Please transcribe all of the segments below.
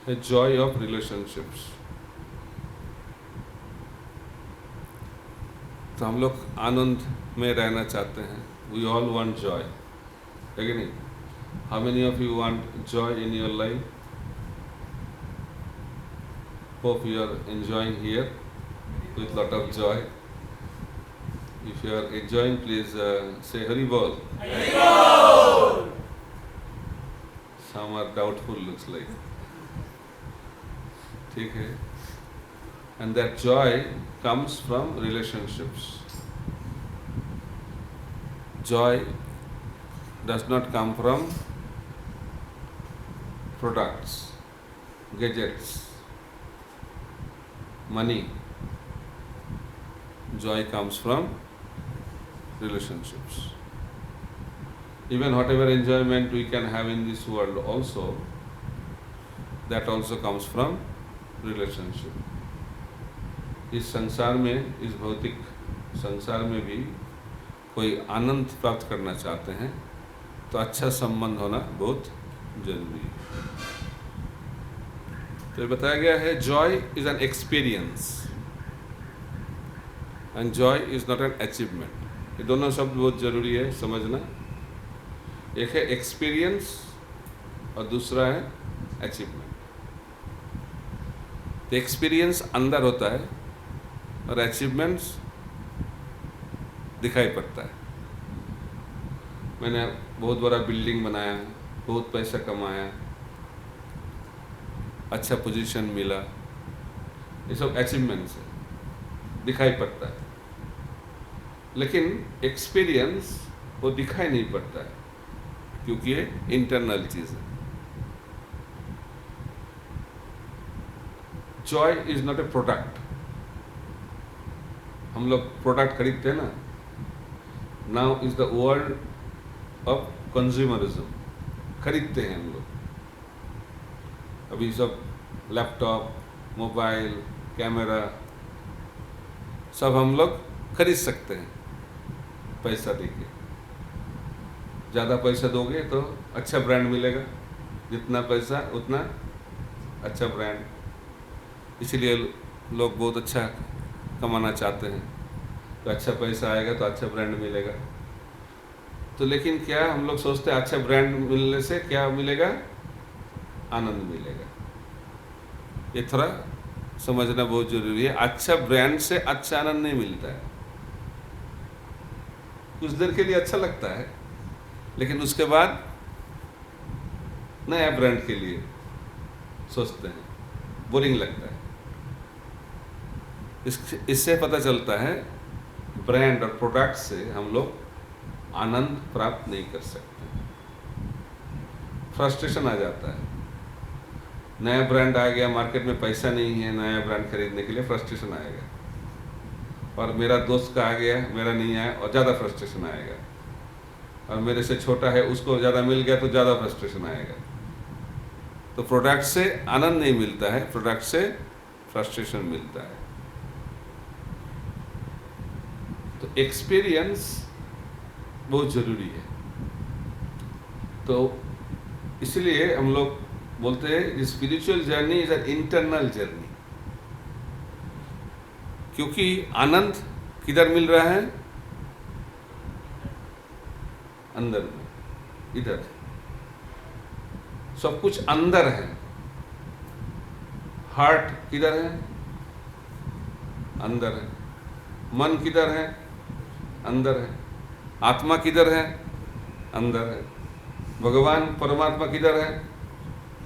a joy of relationships. तो हम लोग आनंद में रहना चाहते हैं. We all want joy, है कि नहीं? How many of you want joy in your life? Hope you are enjoying here with lot of joy. If you are enjoying, please say Hari Bol. Hari Bol. Some are doubtful, looks like. ठीक है. And that joy comes from relationships. Joy does not come from products, gadgets, money. Joy comes from relationships. Even whatever enjoyment we can have in this world also, that also comes from relationship. इस संसार में, इस भौतिक संसार में भी कोई आनंद प्राप्त करना चाहते हैं तो अच्छा संबंध होना बहुत जरूरी है. तो ये बताया गया है Joy is an experience and Joy is not an achievement. ये दोनों शब्द बहुत जरूरी है समझना. एक है एक्सपीरियंस और दूसरा है अचीवमेंट. तो एक्सपीरियंस अंदर होता है और अचीवमेंट्स दिखाई पड़ता है. मैंने बहुत बड़ा बिल्डिंग बनाया, बहुत पैसा कमाया, अच्छा पोजीशन मिला, ये सब अचीवमेंट्स है, दिखाई पड़ता है. लेकिन एक्सपीरियंस वो दिखाई नहीं पड़ता है क्योंकि ये इंटरनल चीज़ है. Joy is not a product. हम लोग प्रोडक्ट खरीदते हैं ना. Now is the world of consumerism. खरीदते हैं हम लोग. अभी सब लैपटॉप, मोबाइल, कैमरा सब हम लोग खरीद सकते हैं पैसा देके. ज़्यादा पैसा दोगे तो अच्छा ब्रांड मिलेगा, जितना पैसा उतना अच्छा ब्रांड. इसीलिए लोग बहुत अच्छा कमाना चाहते हैं. तो अच्छा पैसा आएगा तो अच्छा ब्रांड मिलेगा. तो लेकिन क्या हम लोग सोचते हैं अच्छा ब्रांड मिलने से क्या मिलेगा? आनंद मिलेगा. ये थोड़ा समझना बहुत जरूरी है. अच्छा ब्रांड से अच्छा आनंद नहीं मिलता है. कुछ देर के लिए अच्छा लगता है लेकिन उसके बाद नया ब्रांड के लिए सोचते हैं, बोरिंग लगता है. इससे पता चलता है ब्रांड और प्रोडक्ट से हम लोग आनंद प्राप्त नहीं कर सकते. फ्रस्ट्रेशन आ जाता है. नया ब्रांड आ गया, मार्केट में पैसा नहीं है नया ब्रांड खरीदने के लिए, फ्रस्ट्रेशन आएगा. और मेरा दोस्त का आ गया, मेरा नहीं आया और ज़्यादा फ्रस्ट्रेशन आएगा. और मेरे से छोटा है, उसको ज़्यादा मिल गया तो ज़्यादा फ्रस्ट्रेशन आएगा. तो प्रोडक्ट से आनंद नहीं मिलता है, प्रोडक्ट से फ्रस्ट्रेशन मिलता है. तो एक्सपीरियंस बहुत ज़रूरी है. तो इसलिए हम लोग बोलते हैं spiritual journey is an internal journey. क्योंकि आनंद किधर मिल रहा है? अंदर में, इधर. सब कुछ अंदर है. हार्ट किधर है? अंदर है. मन किधर है? अंदर है. आत्मा किधर है? अंदर है. भगवान परमात्मा किधर है?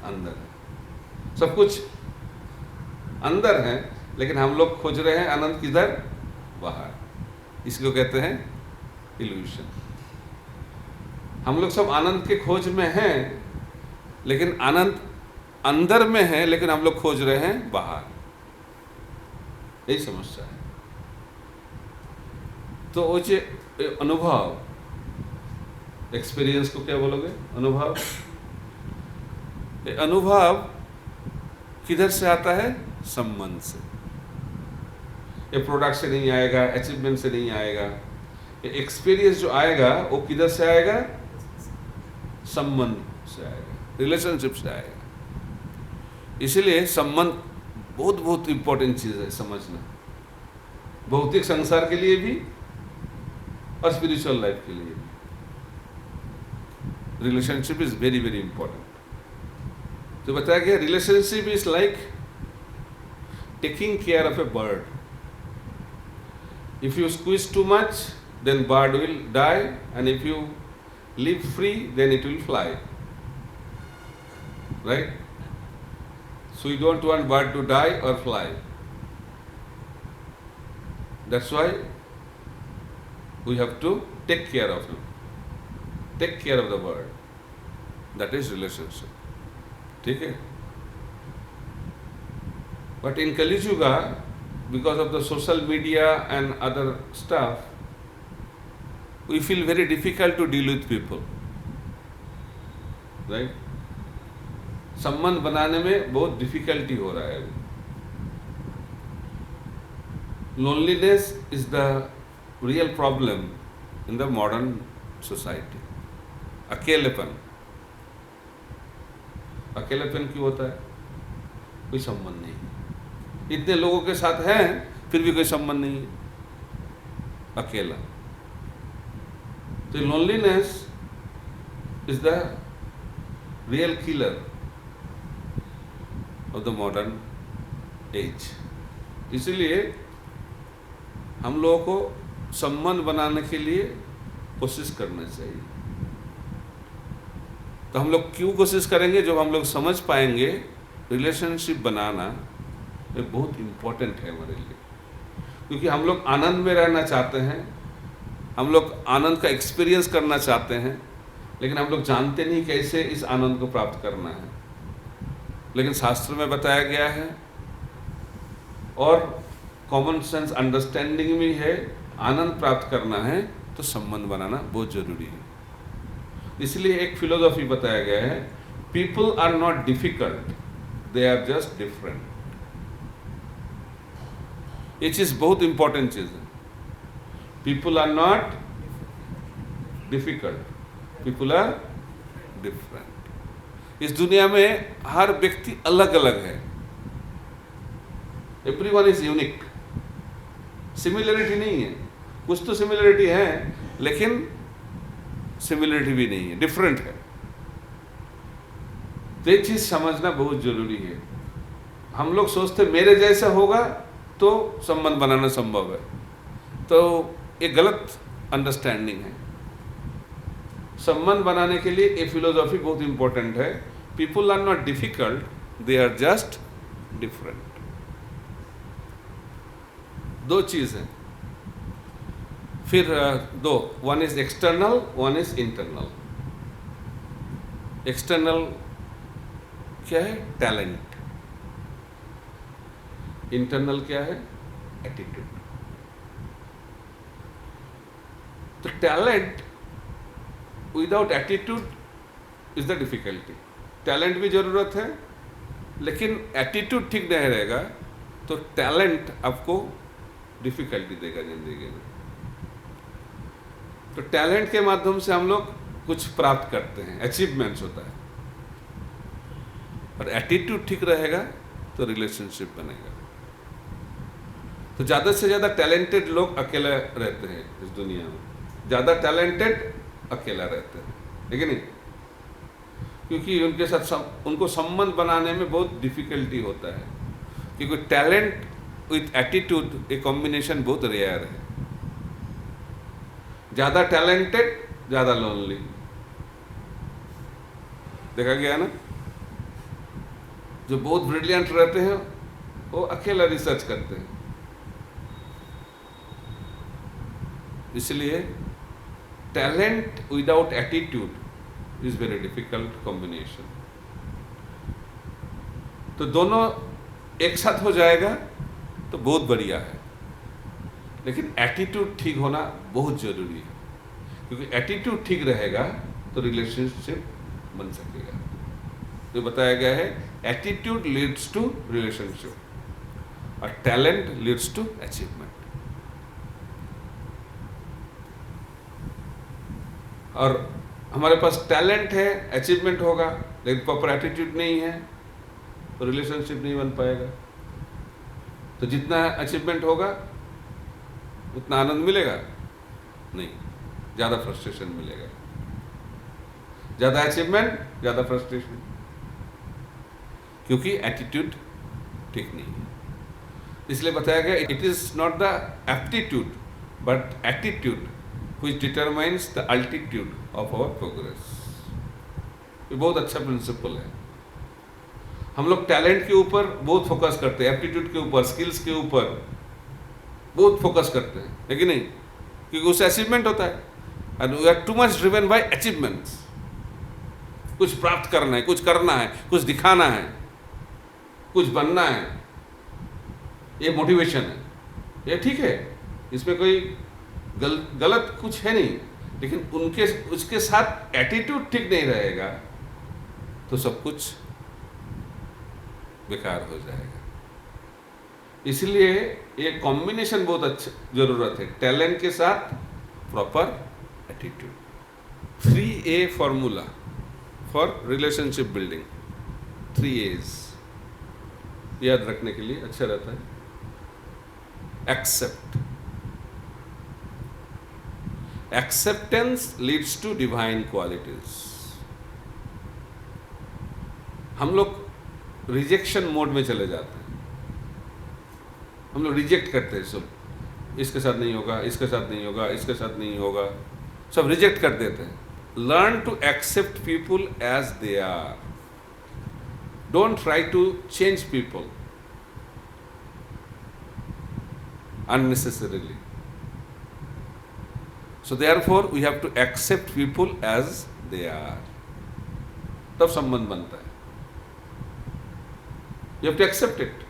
अंदर है. सब कुछ अंदर है लेकिन हम लोग खोज रहे हैं आनंद किधर? बाहर. इसको कहते हैं इल्यूशन. हम लोग सब आनंद के खोज में हैं लेकिन आनंद अंदर में है लेकिन हम लोग खोज रहे हैं बाहर. यही समस्या है. तो वो जो अनुभव, एक्सपीरियंस को क्या बोलोगे? अनुभव. ये अनुभव किधर से आता है? संबंध से. ये प्रोडक्ट से नहीं आएगा, अचीवमेंट से नहीं आएगा. ये एक्सपीरियंस जो आएगा वो किधर से आएगा? संबंध से आएगा, रिलेशनशिप से आएगा. इसीलिए संबंध बहुत बहुत इंपॉर्टेंट चीज़ है समझना, भौतिक संसार के लिए भी और स्पिरिचुअल लाइफ के लिए भी। Relationship is very very important. तो बताया गया relationship is like taking care of A bird. If you squeeze too much then bird will die, and if you leave free then it will fly, right? So you don't want bird to die or fly. That's why we have to take care of him, take care of the bird. That is relationship. ठीक है? But in Kali Yuga, because of the social media and other stuff, we feel very difficult to deal with people, right? संबंध बनाने में बहुत difficulty हो रहा है अभी। Loneliness is the real problem in the modern society. अकेलेपन क्यों होता है? कोई संबंध नहीं, इतने लोगों के साथ हैं फिर भी कोई संबंध नहीं है, अकेला। So loneliness is the real killer of the modern age. इसलिए हम लोगों को संबंध बनाने के लिए कोशिश करना चाहिए। तो हम लोग क्यों कोशिश करेंगे? जब हम लोग समझ पाएंगे रिलेशनशिप बनाना ये बहुत इम्पोर्टेंट है हमारे लिए, क्योंकि हम लोग आनंद में रहना चाहते हैं, हम लोग आनंद का एक्सपीरियंस करना चाहते हैं, लेकिन हम लोग जानते नहीं कैसे इस आनंद को प्राप्त करना है। लेकिन शास्त्र में बताया गया है और कॉमन सेंस अंडरस्टैंडिंग में है, आनंद प्राप्त करना है तो संबंध बनाना बहुत जरूरी है। इसलिए एक फिलोसॉफी बताया गया है, people are not difficult, they are just different. ये चीज बहुत इंपॉर्टेंट चीज है। People are not difficult, people are different. इस दुनिया में हर व्यक्ति अलग अलग है। Everyone is unique. सिमिलरिटी नहीं है, कुछ तो सिमिलरिटी है लेकिन सिमिलरिटी भी नहीं है, डिफरेंट है। तो ये चीज समझना बहुत जरूरी है। हम लोग सोचते मेरे जैसा होगा तो संबंध बनाना संभव है, तो एक गलत अंडरस्टैंडिंग है। संबंध बनाने के लिए ये फिलोसॉफी बहुत इंपॉर्टेंट है। People are not difficult, they are just different. दो चीज है, फिर दो, one is external, one is internal. External क्या है? टैलेंट। इंटरनल क्या है? एटीट्यूड। तो talent without attitude is the difficulty. Talent भी जरूरत है, लेकिन एटीट्यूड ठीक नहीं रहेगा तो टैलेंट आपको डिफिकल्टी देगा जिंदगी में। तो टैलेंट के माध्यम से हम लोग कुछ प्राप्त करते हैं, अचीवमेंट्स होता है। और एटीट्यूड ठीक रहेगा तो रिलेशनशिप बनेगा। तो ज़्यादा से ज़्यादा टैलेंटेड लोग अकेले रहते हैं इस दुनिया में, ज़्यादा टैलेंटेड अकेला रहते हैं, ठीक है नहीं? क्योंकि उनके साथ उनको संबंध बनाने में बहुत डिफिकल्टी होता है, क्योंकि टैलेंट विथ एटीट्यूड एक कॉम्बिनेशन बहुत रेयर है। ज़्यादा टैलेंटेड ज़्यादा लोनली, देखा गया ना? जो बहुत ब्रिलियंट रहते हैं वो अकेला रिसर्च करते हैं। इसलिए talent without attitude is very difficult combination. तो दोनों एक साथ हो जाएगा तो बहुत बढ़िया है, लेकिन एटीट्यूड ठीक होना बहुत जरूरी है, क्योंकि एटीट्यूड ठीक रहेगा तो रिलेशनशिप बन सकेगा। तो बताया गया है एटीट्यूड लीड्स टू रिलेशनशिप और टैलेंट लीड्स टू अचीवमेंट। और हमारे पास टैलेंट है, अचीवमेंट होगा, लेकिन प्रॉपर एटीट्यूड नहीं है तो रिलेशनशिप नहीं बन पाएगा। तो जितना अचीवमेंट होगा उतना आनंद मिलेगा नहीं, ज़्यादा फ्रस्ट्रेशन मिलेगा। ज़्यादा अचीवमेंट ज़्यादा फ्रस्ट्रेशन, क्योंकि एटीट्यूड ठीक नहीं है। इसलिए बताया गया it is not the aptitude but attitude which determines the altitude of our progress. ये बहुत अच्छा प्रिंसिपल है। हम लोग टैलेंट के ऊपर बहुत फोकस करते हैं, एप्टीट्यूड के ऊपर, स्किल्स के ऊपर बहुत फोकस करते हैं, लेकिन नहीं, क्योंकि उससे अचीवमेंट होता है and we are too much driven by achievements. कुछ प्राप्त करना है, कुछ करना है, कुछ दिखाना है, कुछ बनना है, ये मोटिवेशन है। ये ठीक है, इसमें कोई गलत कुछ है नहीं, लेकिन उसके साथ एटीट्यूड ठीक नहीं रहेगा तो सब कुछ बेकार हो जाएगा। इसलिए ये कॉम्बिनेशन बहुत अच्छा जरूरत है, टैलेंट के साथ proper attitude. 3A formula for relationship building, 3 A's याद रखने के लिए अच्छा रहता है। Accept, acceptance leads to divine qualities. हम लोग रिजेक्शन मोड में चले जाते हैं, हम लोग रिजेक्ट करते हैं सब, इसके साथ नहीं होगा, इसके साथ नहीं होगा, इसके साथ नहीं होगा, सब रिजेक्ट कर देते हैं। Learn to accept people as they are, don't try to change people unnecessarily. So therefore we have to accept people as they are. तब संबंध बनता है। You have to accept it.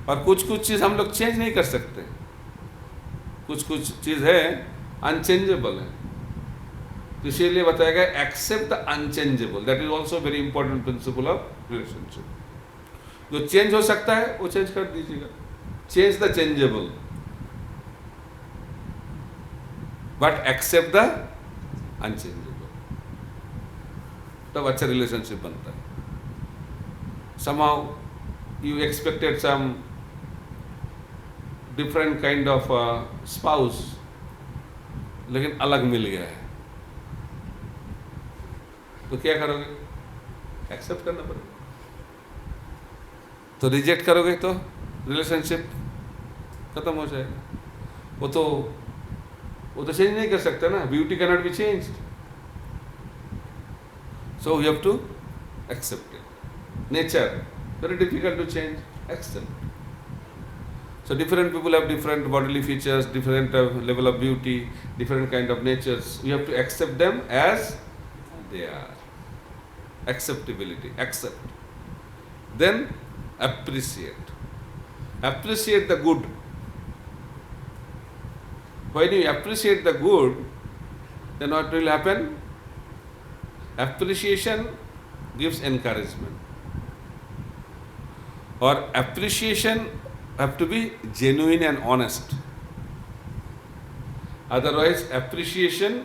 और कुछ कुछ चीज हम लोग चेंज नहीं कर सकते, कुछ कुछ चीज है अनचेंजेबल है, तो इसीलिए बताया गया accept the unchangeable. That is also very important principle of relationship. जो चेंज हो सकता है वो चेंज कर दीजिएगा, change the changeable but accept the unchangeable, तब अच्छा रिलेशनशिप बनता है। somehow you expected some different kind of spouse, लेकिन अलग मिल गया है, तो क्या करोगे? एक्सेप्ट करना पड़ेगा। तो रिजेक्ट करोगे तो रिलेशनशिप खत्म हो जाएगा। वो तो चेंज नहीं कर सकता ना, beauty can not be change, so you have to accept it. Nature very difficult to change, accept. So different people have different bodily features, different level of beauty, different kind of natures. You have to accept them as they are. Acceptability, accept. Then appreciate. Appreciate the good. When you appreciate the good, then what will happen? Appreciation gives encouragement. Or appreciation have to be genuine and honest. Otherwise, appreciation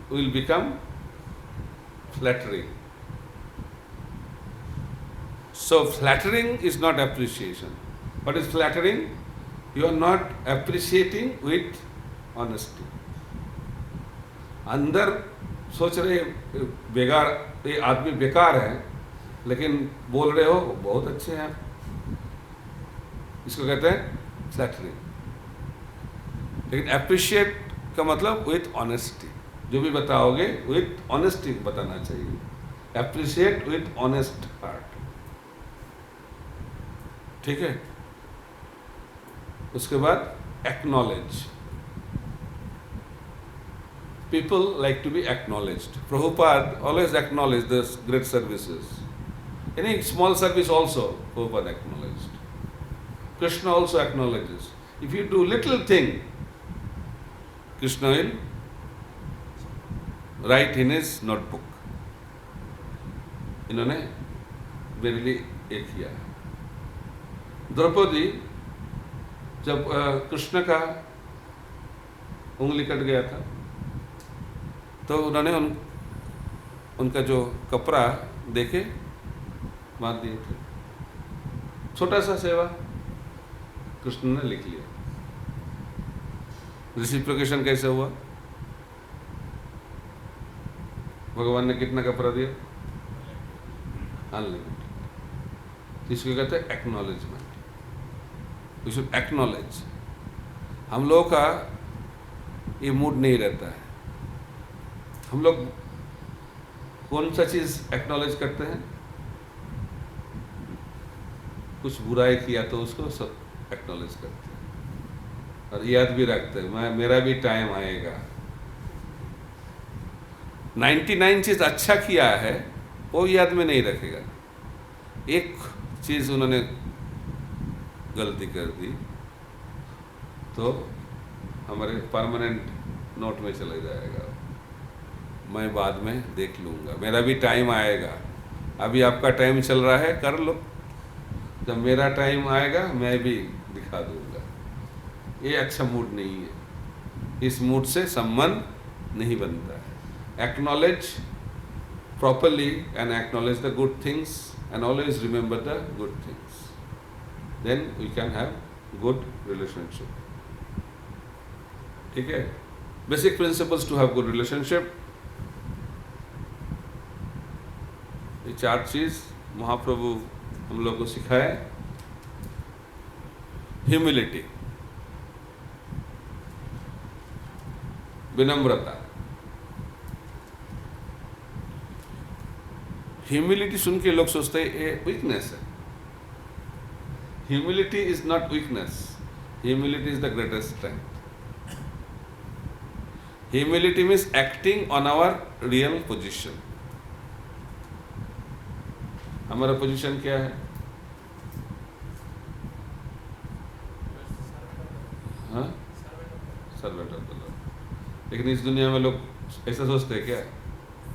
will become flattering. So, flattering is not appreciation. What is flattering? You are not appreciating with honesty. अंदर सोच रहे बेकार, ये आदमी बेकार है, लेकिन बोल रहे हो बहुत अच्छे हैं, इसको कहते हैं फ्लैटरिंग। लेकिन अप्रिशिएट का मतलब विथ ऑनेस्टी, जो भी बताओगे विथ ऑनेस्टी बताना चाहिए। अप्रिशिएट विथ ऑनेस्ट हार्ट, ठीक है। उसके बाद acknowledge, people like to be acknowledged. Prabhupada always acknowledge the great services. Any small service also, Prabhupada acknowledged. Krishna also acknowledges. If you do little thing, Krishna will write in his notebook. इन्होंने मेरे लिए एक किया। द्रौपदी जब कृष्ण का उंगली cut गया था, तो उन्होंने उनका जो कपड़ा देके बांध दिए थे। छोटा सा सेवा कृष्ण ने लिख लिया। रिसिप्रोकेशन कैसे हुआ? भगवान ने कितना कपड़ा दिया? अनलिमिटेड। इसको कहते हैं एक्नॉलेजमेंट। We should acknowledge. हम लोगों का ये मूड नहीं रहता है। हम लोग कौन सा चीज एक्नॉलेज करते हैं? कुछ बुराई किया तो उसको सब एक्नॉलेज करते हैं और याद भी रखते हैं, मेरा भी टाइम आएगा। 99 चीज अच्छा किया है वो याद में नहीं रखेगा। एक चीज उन्होंने गलती कर दी तो हमारे परमानेंट नोट में चला जाएगा। मैं बाद में देख लूँगा, मेरा भी टाइम आएगा। अभी आपका टाइम चल रहा है, कर लो। जब मेरा टाइम आएगा मैं भी दिखा दूँगा। ये अच्छा मूड नहीं है। इस मूड से संबंध नहीं बनता है। Acknowledge properly and acknowledge the good things and always remember the good things. Then we can have good relationship. ठीक है? Basic principles to have good relationship. ये 4 चीज महाप्रभु हम लोग को सिखाए। ह्यूमिलिटी, विनम्रता। ह्यूमिलिटी सुन के लोग सोचते हैं ये वीकनेस है। Humility is not weakness, humility is the greatest strength. Humility means acting on our real position. हमारा पोजीशन क्या है? हाँ, सर्वेंट ऑफ द लॉर्ड। लेकिन इस दुनिया में लोग ऐसा सोचते हैं क्या?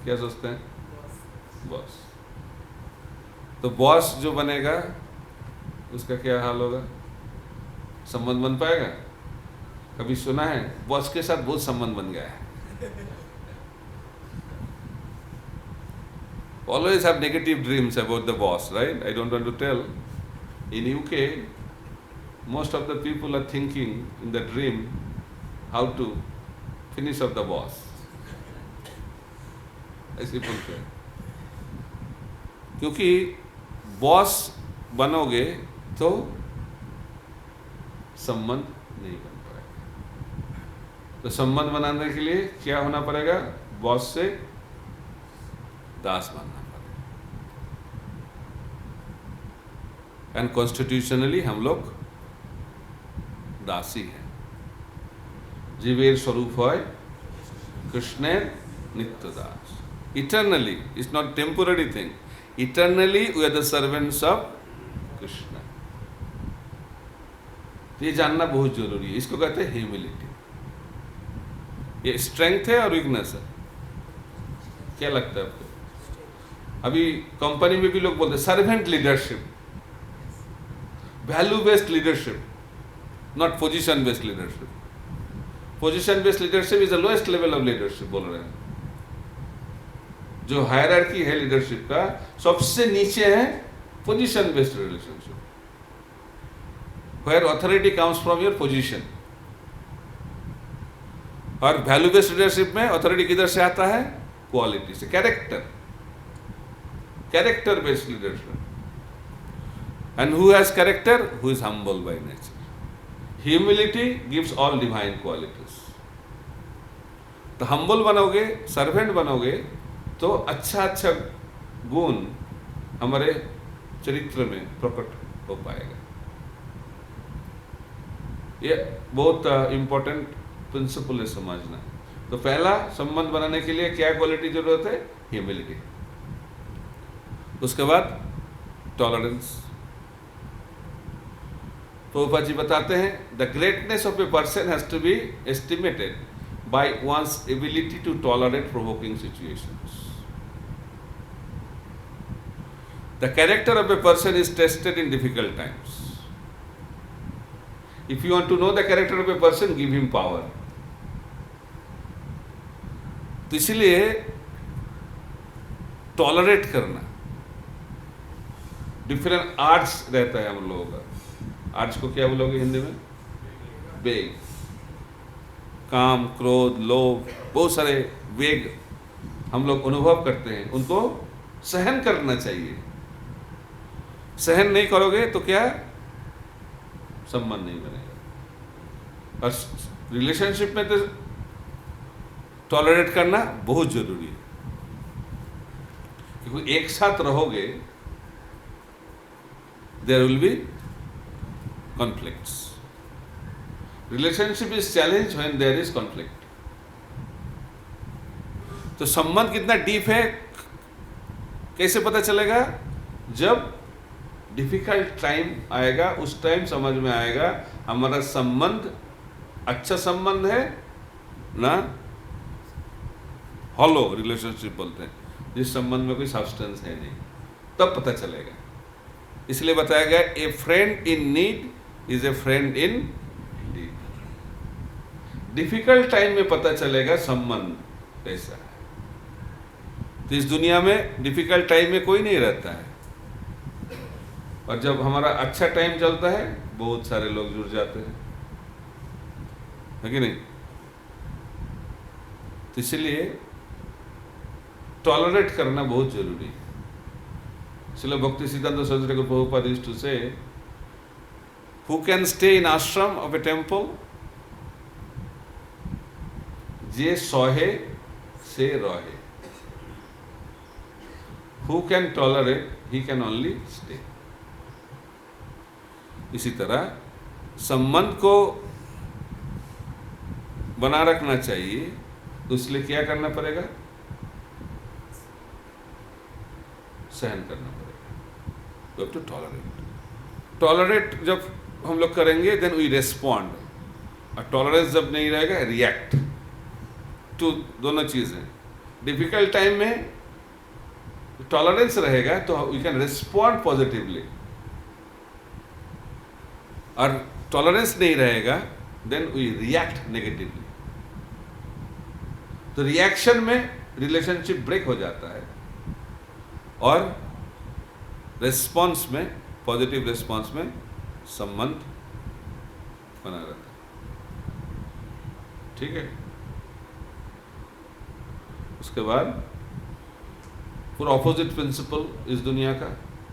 क्या सोचते हैं? बॉस। तो बॉस जो बनेगा उसका क्या हाल होगा? संबंध बन पाएगा? कभी सुना है बॉस के साथ बहुत संबंध बन गया है? Always have negative dreams about the boss, right? I don't want to tell. In UK, most of the people are thinking in the dream how to finish off the boss. ऐसे बोलते हैं। क्योंकि बॉस बनोगे तो संबंध नहीं बन पाएगा। तो संबंध बनाने के लिए क्या होना पड़ेगा? बॉस से दास बनना पड़ेगा। एंड कॉन्स्टिट्यूशनली हम लोग दासी हैं। जीवेर स्वरूप है कृष्णेर नित्य दास। Eternally, it's not temporary thing. Eternally we are the servants of Krishna. ये जानना बहुत जरूरी है। इसको कहते हैं ह्यूमिलिटी। ये स्ट्रेंथ है और वीकनेस है। क्या लगता है आपको? अभी कंपनी में भी लोग बोलते हैं servant leadership, value based leadership, not position based leadership. Position based leadership is the lowest level of leadership बोल रहे हैं। जो हायरार्की है लीडरशिप का, सबसे नीचे है position based relationship, where authority comes from your position. और वैल्यू बेस्ड लीडरशिप में अथॉरिटी किधर से आता है? क्वालिटी से, character based leadership. And who has character? Who is humble by nature. Humility gives all divine qualities. तो humble बनोगे, servant बनोगे तो अच्छा अच्छा गुण हमारे चरित्र में प्रकट हो पाएगा। ये बहुत इंपॉर्टेंट प्रिंसिपल है समझना। तो पहला, संबंध बनाने के लिए क्या क्वालिटी जरूरत है? ह्यूमिलिटी। उसके बाद टॉलरेंस। प्रभुपाद जी बताते हैं the greatness of a person has to be estimated by one's ability to tolerate provoking situations. The character of a person is tested in difficult times. If you want to know the character of a person, give him power. तो इसलिए tolerate करना, different arts रहता है हम लोगों का। Arts को क्या बोलोगे हिंदी में? वेग। काम, क्रोध, लोभ, बहुत सारे वेग हम लोग अनुभव करते हैं, उनको सहन करना चाहिए। सहन नहीं करोगे तो क्या, संबंध नहीं बनेगा। और रिलेशनशिप में तो टॉलरेट करना बहुत जरूरी है, क्योंकि एक साथ रहोगे there will be conflicts. Relationship is challenge when there is conflict. तो संबंध कितना डीप है कैसे पता चलेगा? जब डिफिकल्ट टाइम आएगा, उस टाइम समझ में आएगा हमारा संबंध अच्छा संबंध है ना हॉलो रिलेशनशिप बोलते हैं, जिस संबंध में कोई सब्सटेंस है नहीं, तब पता चलेगा। इसलिए बताया गया a friend in need is a friend indeed. Difficult time में पता चलेगा संबंध कैसा है। तो इस दुनिया में डिफिकल्ट टाइम में कोई नहीं रहता है, और जब हमारा अच्छा टाइम चलता है बहुत सारे लोग जुड़ जाते हैं, है कि नहीं? तो इसलिए टॉलरेट करना बहुत जरूरी है। इसलिए भक्ति सिद्धांत सरस्वती ठाकुर प्रभुपाद यूज्ड टू से, हु कैन स्टे इन आश्रम ऑफ ए टेम्पल, जे सहे से रहे। Who can tolerate, he can only stay. इसी तरह संबंध को बना रखना चाहिए, तो इसलिए क्या करना पड़ेगा? सहन करना पड़ेगा। You have to tolerate. Tolerate जब हम लोग करेंगे देन वी रेस्पॉन्ड, और टॉलरेंस जब नहीं रहेगा रिएक्ट टू। दोनों चीजें, डिफिकल्ट टाइम में टॉलरेंस रहेगा तो वी कैन रिस्पॉन्ड पॉजिटिवली, और टॉलरेंस नहीं रहेगा देन वी रिएक्ट नेगेटिवली। तो रिएक्शन में रिलेशनशिप ब्रेक हो जाता है, और रिस्पॉन्स में, पॉजिटिव रिस्पॉन्स में संबंध बना रहता है। ठीक है? उसके बाद पूरा ऑपोजिट प्रिंसिपल इस दुनिया का,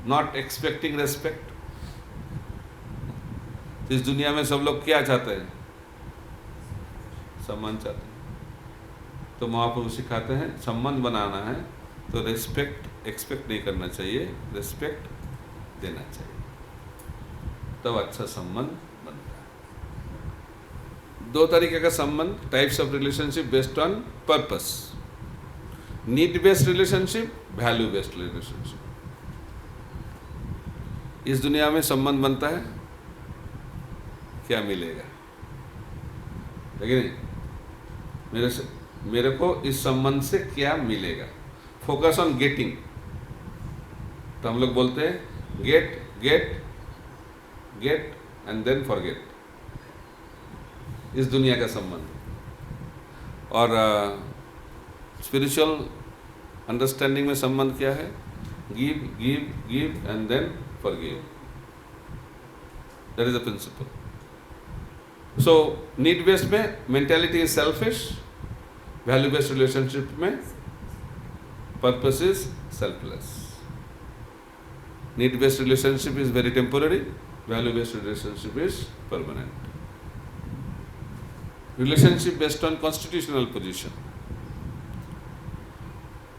नॉट एक्सपेक्टिंग रेस्पेक्ट। इस दुनिया में सब लोग क्या चाहते हैं? सम्मान चाहते हैं। तो महाप्रभु सिखाते हैं संबंध बनाना है तो रेस्पेक्ट एक्सपेक्ट नहीं करना चाहिए, रेस्पेक्ट देना चाहिए, तब अच्छा संबंध बनता है। दो तरीके का संबंध, types of relationship based on purpose, need based relationship, value based relationship. इस दुनिया में संबंध बनता है, क्या मिलेगा, लेकिन मेरे को इस संबंध से क्या मिलेगा, फोकस ऑन गेटिंग। तो हम लोग बोलते हैं get get get and then forget, इस दुनिया का संबंध। और स्पिरिचुअल अंडरस्टैंडिंग में संबंध क्या है? Give give give and then forgive, that is the principle. So need based में mentality is selfish, value based relationship में purpose is selfless. Need based relationship is very temporary, value based relationship is permanent. Relationship based on constitutional position,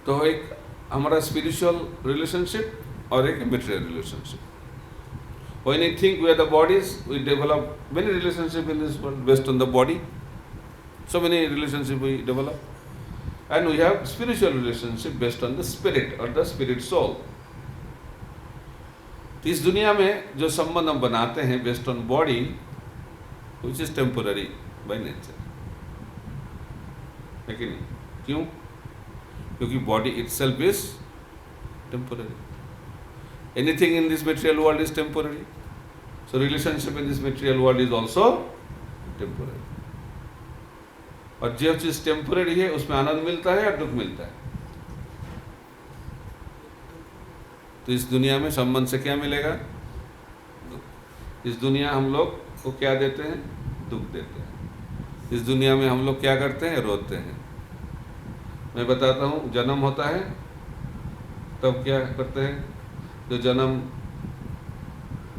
तो एक हमारा spiritual relationship और एक material relationship. When you think we are the bodies, we develop many relationships in this world based on the body. So many relationships we develop. And we have spiritual relationship based on the spirit or the spirit soul. तो इस दुनिया में जो संबंध हम बनाते हैं based on body, which is temporary by nature, है कि नहीं? क्यों? क्योंकि body itself is temporary. Anything in this material world is temporary. So relationship in this material world is also temporary. और जो चीज टेम्पोररी है उसमें आनंद मिलता है और दुख मिलता है। तो इस दुनिया में संबंध से क्या मिलेगा? दुख। इस दुनिया हम लोग को क्या देते हैं? दुख देते हैं। इस दुनिया में हम लोग क्या करते हैं? रोते हैं। मैं बताता हूँ, जन्म होता है तब क्या करते हैं? जो जन्म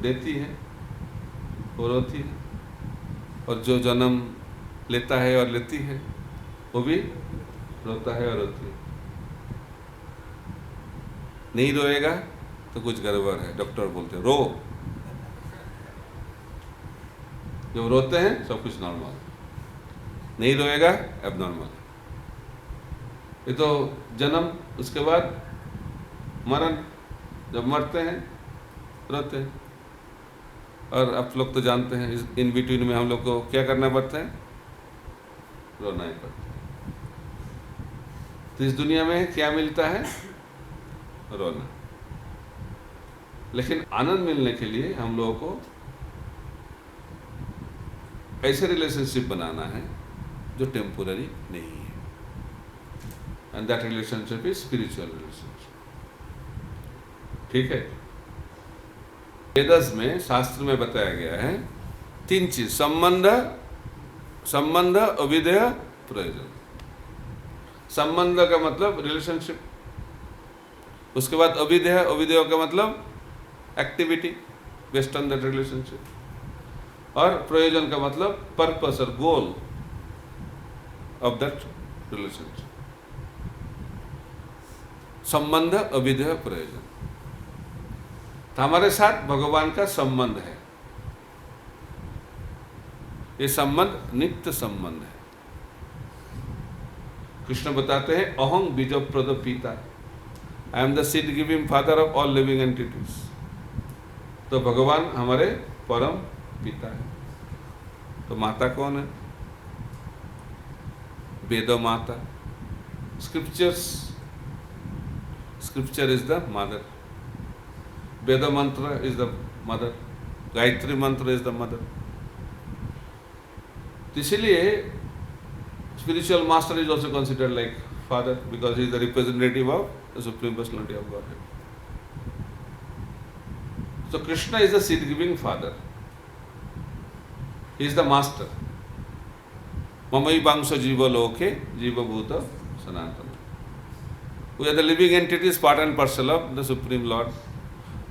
देती है वो रोती है, और जो जन्म लेता है और लेती है वो भी रोता है और रोती है। नहीं रोएगा तो कुछ गड़बड़ है, डॉक्टर बोलते हैं रो। जो रोते हैं सब कुछ नॉर्मल, नहीं रोएगा एबनॉर्मल। ये तो जन्म, उसके बाद मरण, जब मरते हैं रोते हैं। और आप लोग तो जानते हैं इस इन बिटवीन में हम लोग को क्या करना पड़ता है? रोना ही पड़ता है। तो इस दुनिया में क्या मिलता है? रोना। लेकिन आनंद मिलने के लिए हम लोगों को ऐसे रिलेशनशिप बनाना है जो टेम्पोररी नहीं है, and that relationship is spiritual relationship. ठीक है? वेदस में, शास्त्र में बताया गया है 3 चीज: संबंध, संबंध, अविधेय, प्रयोजन। संबंध का मतलब रिलेशनशिप, उसके बाद अविधेय, अविधेय का मतलब activity based on that relationship, और प्रयोजन का मतलब पर्पस और गोल ऑफ दैट रिलेशनशिप। संबंध, अविधेय, प्रयोजन। तो हमारे साथ भगवान का संबंध है। ये संबंध नित्य संबंध है। कृष्ण बताते हैं, अहं बीजप्रद पिता, I am the seed giving father of all living entities. तो भगवान हमारे परम पिता है। तो माता कौन है? वेद माता। Scriptures, scripture is the mother. Veda mantra is the mother, Gayatri मंत्र इज द मदर। तो इसलिए spiritual master is also considered like father, because he is the representative of the supreme personality of godhead. So Krishna is the seed-giving father. He is the master. Mamayivangsha jiva loke jiva bhuta sanatana. We are the living entities, part and parcel of the Supreme Lord.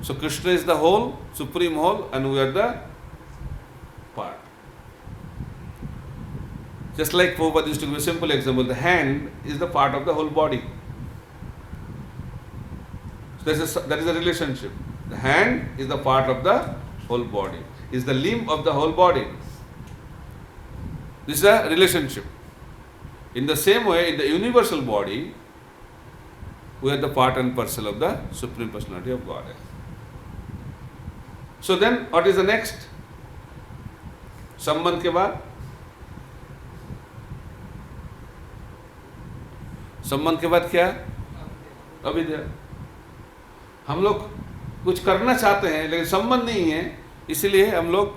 So Krishna is the whole, supreme whole, and we are the part. Just like Prabhupada used to give a simple example, the hand is the part of the whole body. So that is a relationship. The hand is the part of the whole body, is the limb of the whole body. This is a relationship. In the same way, in the universal body, we are the part and parcel of the Supreme Personality of Godhead. So then, what is the next? संबंध के बाद, संबंध के बाद क्या? अविद्या। हम लोग कुछ करना चाहते हैं लेकिन संबंध नहीं है, इसलिए हम लोग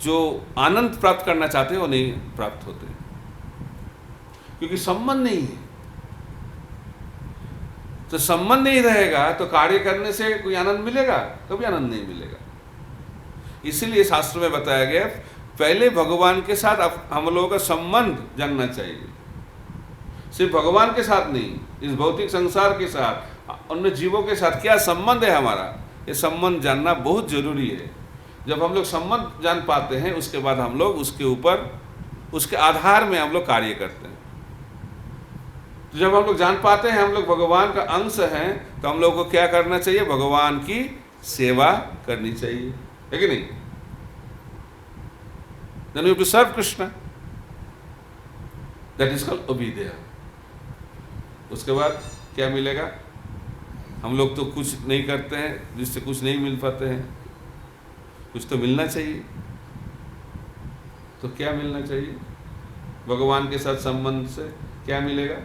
जो आनंद प्राप्त करना चाहते हैं वो नहीं प्राप्त होते, क्योंकि संबंध नहीं है। तो संबंध नहीं रहेगा तो कार्य करने से कोई आनंद मिलेगा? कभी आनंद नहीं मिलेगा। इसीलिए शास्त्र में बताया गया, पहले भगवान के साथ हम लोगों का संबंध जानना चाहिए। सिर्फ भगवान के साथ नहीं, इस भौतिक संसार के साथ, अन्य जीवों के साथ क्या संबंध है हमारा, ये संबंध जानना बहुत जरूरी है। जब हम लोग संबंध जान पाते हैं, उसके बाद हम लोग उसके ऊपर, उसके आधार में हम लोग कार्य करते हैं। तो जब हम लोग जान पाते हैं हम लोग भगवान का अंश हैं, तो हम लोग को क्या करना चाहिए? भगवान की सेवा करनी चाहिए, है कि नहीं? Then we have to serve Krishna. That is called अविद्या। उसके बाद क्या मिलेगा? हम लोग तो कुछ नहीं करते हैं, जिससे कुछ नहीं मिल पाते हैं, कुछ तो मिलना चाहिए। तो क्या मिलना चाहिए? भगवान के साथ संबंध से क्या मिलेगा?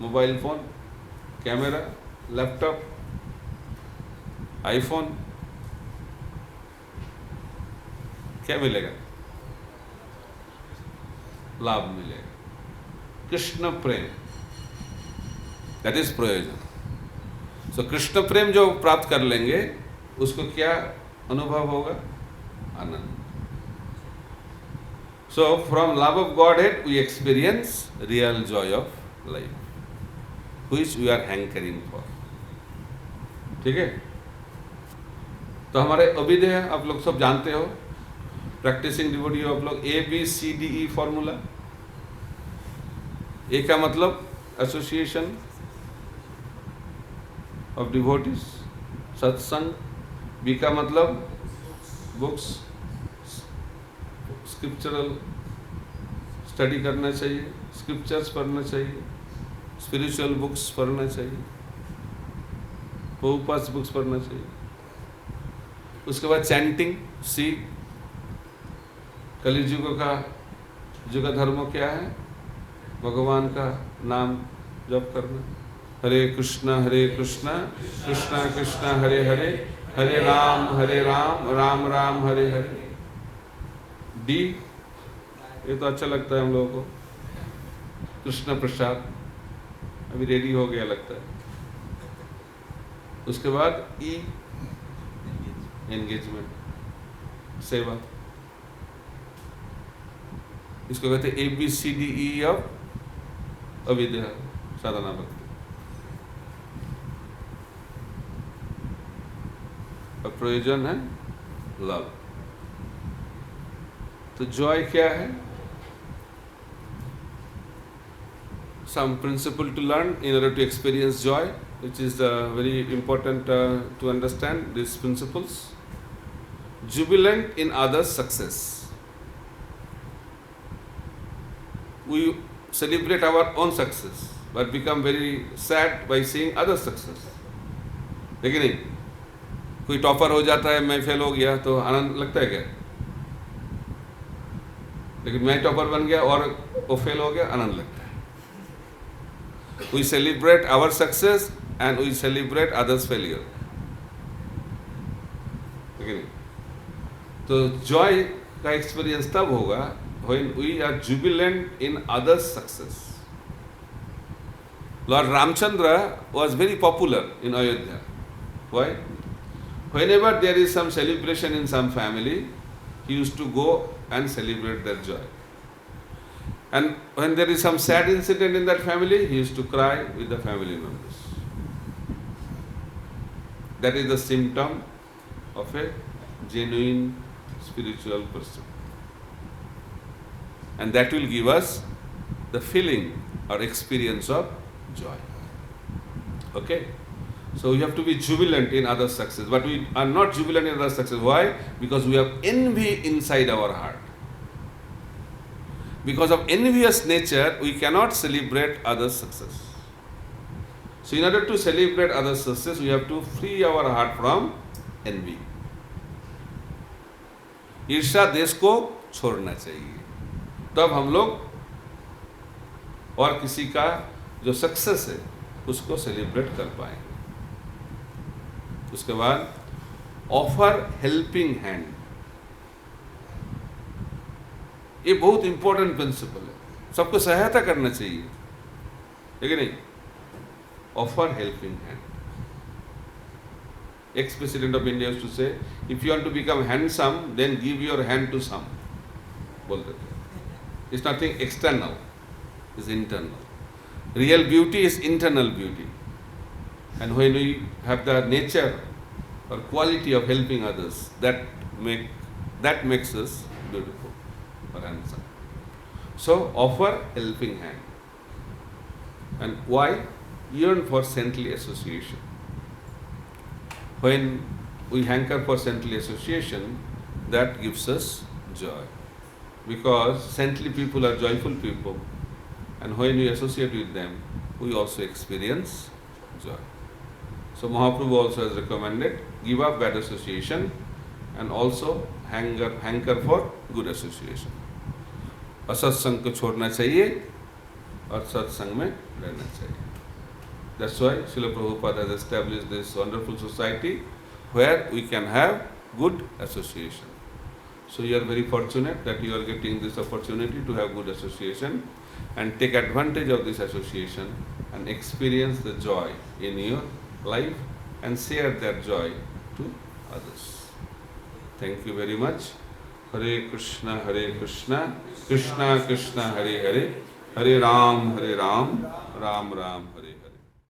Mobile phone, camera, laptop, iPhone, क्या मिलेगा? लाभ मिलेगा। कृष्ण प्रेम, दैट इज प्रयोजन। सो कृष्ण प्रेम जो प्राप्त कर लेंगे उसको क्या अनुभव होगा? आनंद. So from love of Godhead we experience real joy of life which we are hankering for. ठीक है. तो हमारे अभिधेय आप लोग सब जानते हो, प्रैक्टिसिंग डिवोटी आप लोग ABCDE फॉर्मूला. ए का मतलब एसोसिएशन ऑफ डिवोटीज, सत्संग. बी का मतलब बुक्स, स्क्रिप्चरल स्टडी करना चाहिए, स्क्रिप्चर्स पढ़ना चाहिए, स्पिरिचुअल बुक्स पढ़ना चाहिए, प्रभुपाद बुक्स पढ़ना चाहिए. उसके बाद चैंटिंग. सी कलियुग का युग धर्म क्या है? भगवान का नाम जप करना. हरे कृष्णा कृष्णा कृष्णा हरे हरे, हरे राम राम राम हरे हरे. डी, ये तो अच्छा लगता है हम लोगों को, कृष्ण प्रसाद. अभी रेडी हो गया लगता है. उसके बाद ई, एंगेजमेंट, सेवा. इसको कहते हैं ABCDE ऑफ अविद्या साधना भक्ति. और प्रयोजन है लव. तो जॉय क्या है? Some principle to learn in order to experience joy, which is very important to understand these principles. Jubilant in others' success. We celebrate our own success but become very sad by seeing others' success. लेकिन नहीं, कोई topper हो जाता है, मैं fail हो गया, तो आनंद लगता है क्या? लेकिन मैं टॉपर बन गया और वो फेल हो गया, आनंद लगता है. We celebrate our success and we celebrate others' failure. लेकिन तो जॉय का एक्सपीरियंस तब होगा when we are jubilant in others' success. Lord Ramchandra was very popular in Ayodhya. Why? Whenever there is some celebration in some family, he used to go and celebrate their joy. And when there is some sad incident in that family, he used to cry with the family members. That is the symptom of a genuine spiritual person. And that will give us the feeling or experience of joy. Okay? So we have to be jubilant in others' success. But we are not jubilant in others' success. Why? Because we have envy inside our heart. Because of envious nature, we cannot celebrate others' success. So in order to celebrate others' success, we have to free our heart from envy. ईर्ष्या देश को छोड़ना चाहिए. तब हम लोग और किसी का जो सक्सेस है उसको सेलिब्रेट कर पाएंगे. उसके बाद ऑफर हेल्पिंग हैंड. ये बहुत इंपॉर्टेंट प्रिंसिपल है. सबको सहायता करना चाहिए, लेकिन नहीं, offer helping hand. Ex president of India used to say, if you want to become handsome then give your hand to some. बोलते थे. It's nothing external, it's internal. Real beauty is internal beauty. And when we have the nature or quality of helping others, that makes us beautiful or handsome. So offer helping hand. And why? Yearn for saintly association. When we hanker for saintly association, that gives us joy. Because saintly people are joyful people, and when we associate with them, we also experience joy. So Mahaprabhu also has recommended, give up bad association and also hanker for good association. असत्संग को छोड़ना चाहिए और सत्संग में रहना चाहिए. That's why Srila Prabhupada has established this wonderful society where we can have good association. So you are very fortunate that you are getting this opportunity to have good association and take advantage of this association and experience the joy in your life and share their joy to others. Thank you very much. Hare Krishna, Krishna Krishna, Hare Hare, Hare Ram, Ram Ram, Hare